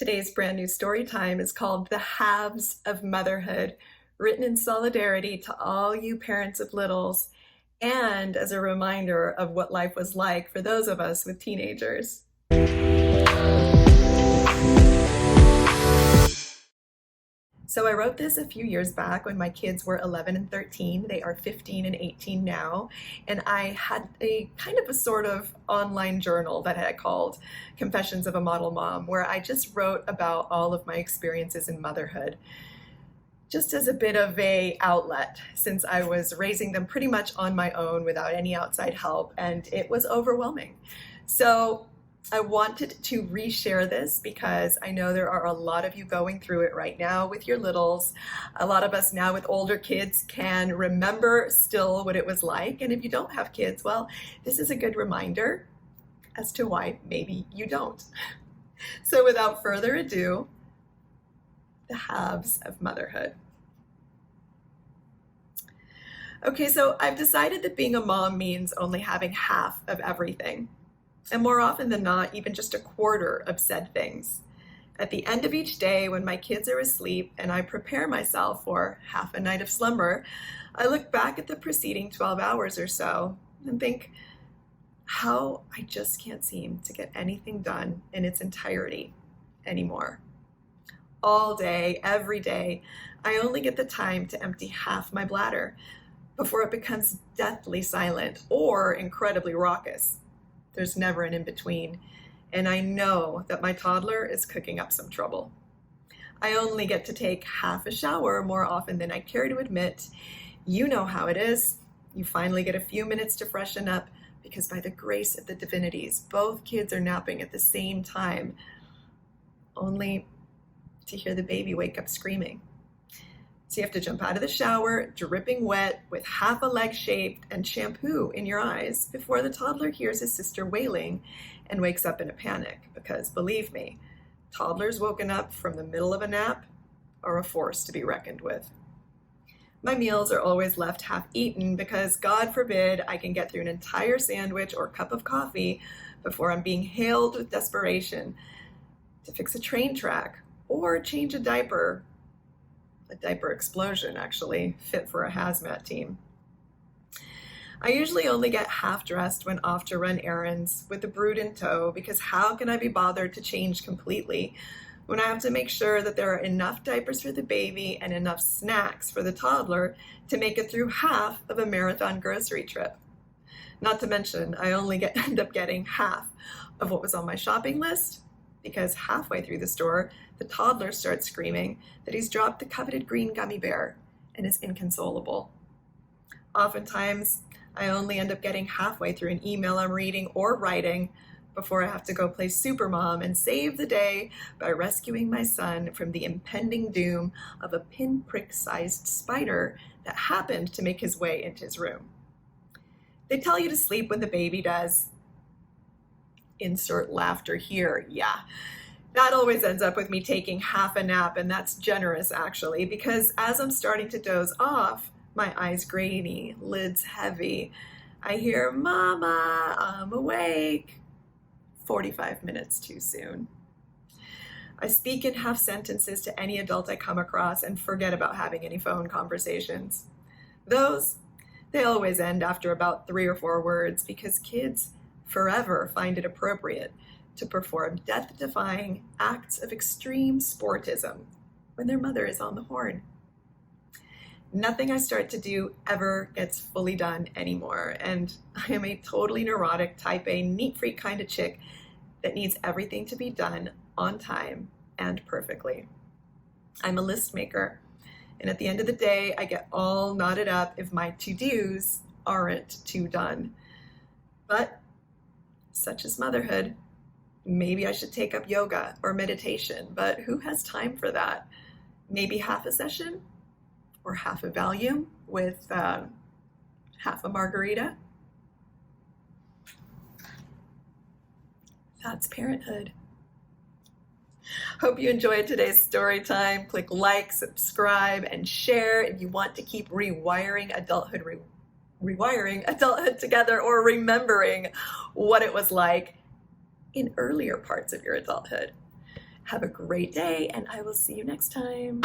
Today's brand new story time is called The Halves of Motherhood, written in solidarity to all you parents of littles and as a reminder of what life was like for those of us with teenagers. So I wrote this a few years back when my kids were 11 and 13. They are 15 and 18 now. And I had a kind of a sort of online journal that I called Confessions of a Model Mom, where I just wrote about all of my experiences in motherhood, just as a bit of a outlet, since I was raising them pretty much on my own without any outside help, and it was overwhelming. So I wanted to reshare this because I know there are a lot of you going through it right now with your littles. A lot of us now with older kids can remember still what it was like. And if you don't have kids, well, this is a good reminder as to why maybe you don't. So without further ado, the halves of motherhood. Okay, so I've decided that being a mom means only having half of everything. And more often than not, even just a quarter of said things. At the end of each day, when my kids are asleep and I prepare myself for half a night of slumber, I look back at the preceding 12 hours or so and think how I just can't seem to get anything done in its entirety anymore. All day, every day, I only get the time to empty half my bladder before it becomes deathly silent or incredibly raucous. There's never an in-between, and I know that my toddler is cooking up some trouble. I only get to take half a shower more often than I care to admit. You know how it is. You finally get a few minutes to freshen up because by the grace of the divinities, both kids are napping at the same time, only to hear the baby wake up screaming. So you have to jump out of the shower, dripping wet, with half a leg shaved and shampoo in your eyes before the toddler hears his sister wailing and wakes up in a panic. Because believe me, toddlers woken up from the middle of a nap are a force to be reckoned with. My meals are always left half eaten because God forbid I can get through an entire sandwich or cup of coffee before I'm being hailed with desperation to fix a train track or change a diaper explosion, actually, fit for a hazmat team. I usually only get half dressed when off to run errands with the brood in tow, because how can I be bothered to change completely when I have to make sure that there are enough diapers for the baby and enough snacks for the toddler to make it through half of a marathon grocery trip? Not to mention, I only end up getting half of what was on my shopping list, because halfway through the store, the toddler starts screaming that he's dropped the coveted green gummy bear and is inconsolable. Oftentimes, I only end up getting halfway through an email I'm reading or writing before I have to go play supermom and save the day by rescuing my son from the impending doom of a pinprick-sized spider that happened to make his way into his room. They tell you to sleep when the baby does. Insert laughter here. Yeah, that always ends up with me taking half a nap, and that's generous actually, because as I'm starting to doze off, my eyes grainy, lids heavy, I hear, "Mama, I'm awake." 45 minutes too soon. I speak in half sentences to any adult I come across and forget about having any phone conversations. They always end after about 3 or 4 words, because kids forever find it appropriate to perform death-defying acts of extreme sportism when their mother is on the horn. Nothing I start to do ever gets fully done anymore, and I am a totally neurotic, type A, neat freak kind of chick that needs everything to be done on time and perfectly. I'm a list maker, and at the end of the day, I get all knotted up if my to-dos aren't too done. But such is motherhood. Maybe I should take up yoga or meditation, but who has time for that? Maybe half a session or half a Valium with half a margarita. That's parenthood. Hope you enjoyed today's story time. Click like, subscribe, and share if you want to keep rewiring adulthood together, or remembering what it was like in earlier parts of your adulthood. Have a great day, and I will see you next time.